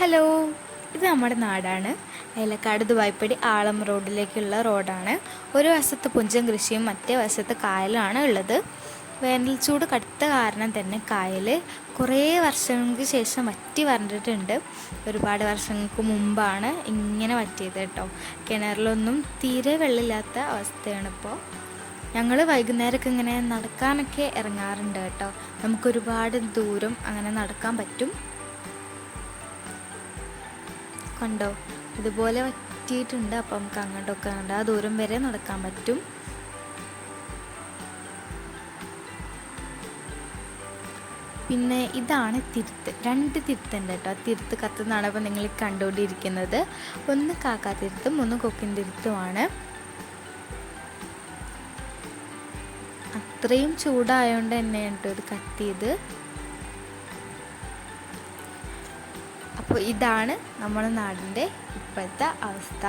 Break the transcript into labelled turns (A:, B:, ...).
A: Hello, ഇത് നമ്മുടെ നാടാണ്. ഏലക്കാട് ദുബായ്പടി ആളം റോഡിലേക്കുള്ള റോഡാണ്. ഒരു വശത്ത് പുഞ്ചം കൃഷിയും മറ്റേ വശത്ത് കായലാണ് ഉള്ളത്. വേനൽ ചൂട് കടുത്ത കാരണം തന്നെ കായൽ കുറേ വർഷങ്ങൾക്ക് ശേഷം വറ്റി വരണ്ടിട്ടുണ്ട്. ഒരുപാട് വർഷങ്ങൾക്ക് മുമ്പാണ് ഇങ്ങനെ വറ്റിയത് കേട്ടോ. കിണറിലൊന്നും തീരെ വെള്ളമില്ലാത്ത അവസ്ഥയാണിപ്പോൾ. ഞങ്ങൾ വൈകുന്നേരമൊക്കെ ഇങ്ങനെ നടക്കാനൊക്കെ ഇറങ്ങാറുണ്ട് കേട്ടോ. നമുക്കൊരുപാട് ദൂരം അങ്ങനെ നടക്കാൻ പറ്റും. കണ്ടോ, ഇതുപോലെ വറ്റിയിട്ടുണ്ട്. അപ്പം നമുക്ക് അങ്ങോട്ടൊക്കെ കണ്ട് ആ ദൂരം വരെ നടക്കാൻ പറ്റും. പിന്നെ ഇതാണ് തിരുത്ത്. 2 തിരുത്തുണ്ട് കേട്ടോ. തിരുത്ത് കത്തുന്നതാണ് അപ്പോൾ നിങ്ങൾ കണ്ടുകൊണ്ടിരിക്കുന്നത്. ഒന്ന് കാക്കാ തിരുത്തും ഒന്ന് കൊക്കിൻ തിരുത്തുമാണ്. അത്രയും ചൂടായതുകൊണ്ട് തന്നെയാണ് കേട്ടോ ഇത് കത്തിയത്. അപ്പോൾ ഇതാണ് നമ്മുടെ നാടിൻ്റെ ഇപ്പോഴത്തെ അവസ്ഥ.